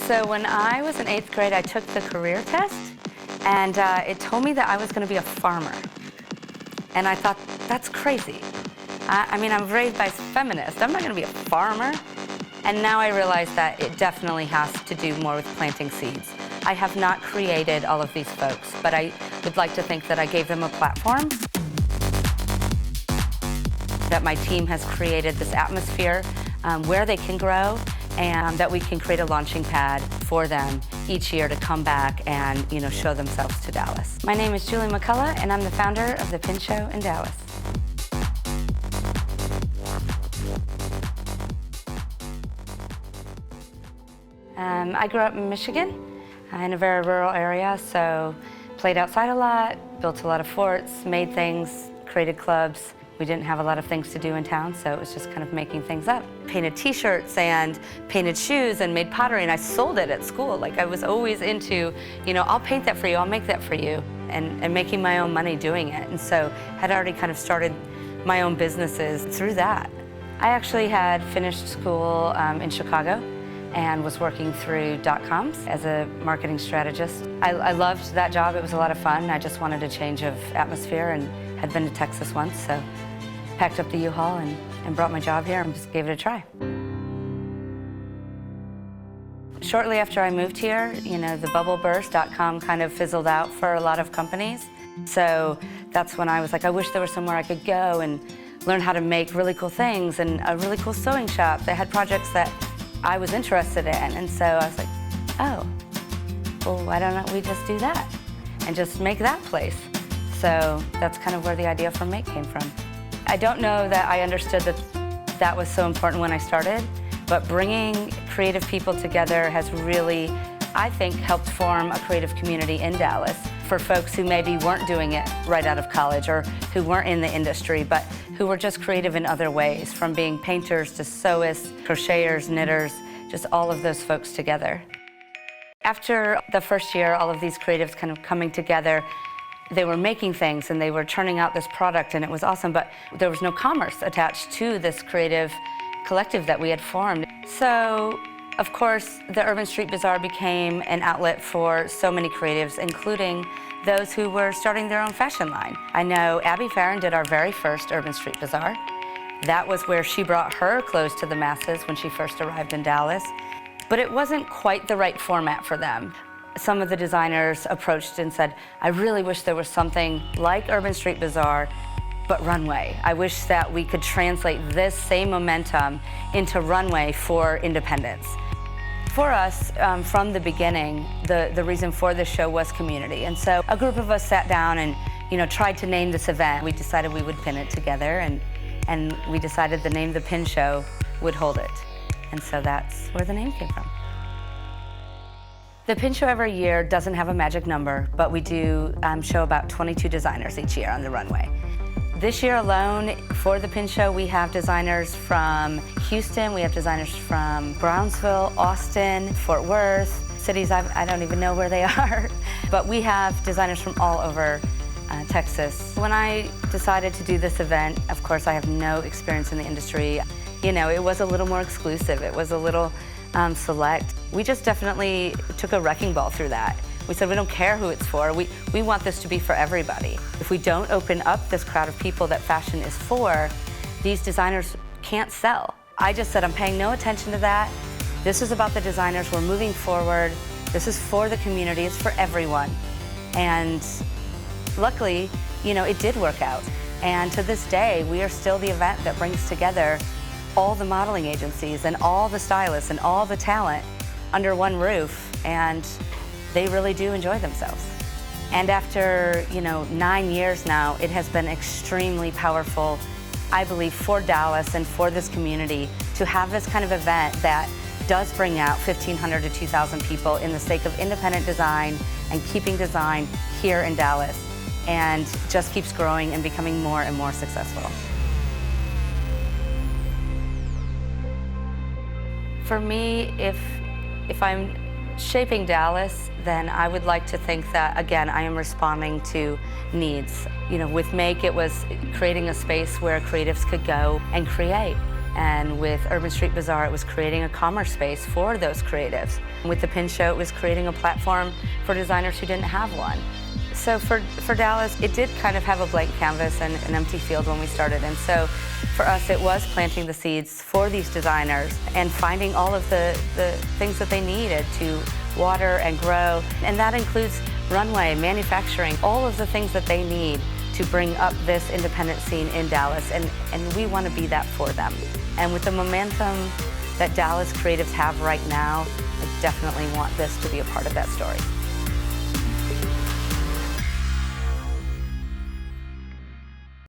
So when I was in 8th grade, I took the career test, and it told me that I was going to be a farmer. And I thought, that's crazy. I mean, I'm raised by a feminist. I'm not going to be a farmer. And now I realize that it definitely has to do more with planting seeds. I have not created all of these folks, but I would like to think that I gave them a platform, that my team has created this atmosphere where they can grow, and that we can create a launching pad for them each year to come back and show themselves to Dallas. My name is Julie McCullough, and I'm the founder of the Pin Show in Dallas. I grew up in Michigan in a very rural area, so played outside a lot, built a lot of forts, made things, created clubs. We didn't have a lot of things to do in town, so it was just kind of making things up. Painted t-shirts and painted shoes and made pottery, and I sold it at school. Like, I was always into, I'll paint that for you, I'll make that for you, and making my own money doing it. And so had already kind of started my own businesses through that. I actually had finished school in Chicago and was working through .coms as a marketing strategist. I loved that job, it was a lot of fun. I just wanted a change of atmosphere and had been to Texas once, so packed up the U-Haul and brought my job here and just gave it a try. Shortly after I moved here, the bubble burst, .com kind of fizzled out for a lot of companies. So that's when I was like, I wish there was somewhere I could go and learn how to make really cool things, and a really cool sewing shop that had projects that I was interested in. And so I was like, oh, well, why don't we just do that and just make that place? So that's kind of where the idea for Make came from. I don't know that I understood that was so important when I started, but bringing creative people together has really, I think, helped form a creative community in Dallas for folks who maybe weren't doing it right out of college or who weren't in the industry, but who were just creative in other ways, from being painters to sewists, crocheters, knitters, just all of those folks together. After the first year, all of these creatives kind of coming together, they were making things and they were turning out this product, and it was awesome, but there was no commerce attached to this creative collective that we had formed. So, of course, the Urban Street Bazaar became an outlet for so many creatives, including those who were starting their own fashion line. I know Abby Farron did our very first Urban Street Bazaar. That was where she brought her clothes to the masses when she first arrived in Dallas. But it wasn't quite the right format for them. Some of the designers approached and said, I really wish there was something like Urban Street Bazaar, but runway. I wish that we could translate this same momentum into runway for independence. For us, from the beginning, the reason for this show was community. And so a group of us sat down and tried to name this event. We decided we would pin it together, and we decided the name The Pin Show would hold it. And so that's where the name came from. The Pin Show every year doesn't have a magic number, but we do show about 22 designers each year on the runway. This year alone, for the Pin Show, we have designers from Houston, we have designers from Brownsville, Austin, Fort Worth, cities I don't even know where they are. But we have designers from all over Texas. When I decided to do this event, of course, I have no experience in the industry. It was a little more exclusive. It was a little select. We just definitely took a wrecking ball through that. We said, we don't care who it's for. We want this to be for everybody. If we don't open up this crowd of people that fashion is for, these designers can't sell. I just said, I'm paying no attention to that. This is about the designers. We're moving forward. This is for the community. It's for everyone. And luckily, it did work out. And to this day, we are still the event that brings together all the modeling agencies and all the stylists and all the talent under one roof. And they really do enjoy themselves. And after 9 years now, it has been extremely powerful, I believe, for Dallas and for this community to have this kind of event that does bring out 1,500 to 2,000 people in the sake of independent design and keeping design here in Dallas, and just keeps growing and becoming more and more successful. For me, if I'm shaping Dallas, then I would like to think that, again, I am responding to needs. With Make, it was creating a space where creatives could go and create. And with Urban Street Bazaar, it was creating a commerce space for those creatives. With the Pin Show, it was creating a platform for designers who didn't have one. So for Dallas, it did kind of have a blank canvas and an empty field when we started. And so for us, it was planting the seeds for these designers and finding all of the things that they needed to water and grow. And that includes runway, manufacturing, all of the things that they need to bring up this independent scene in Dallas. And we want to be that for them. And with the momentum that Dallas creatives have right now, I definitely want this to be a part of that story.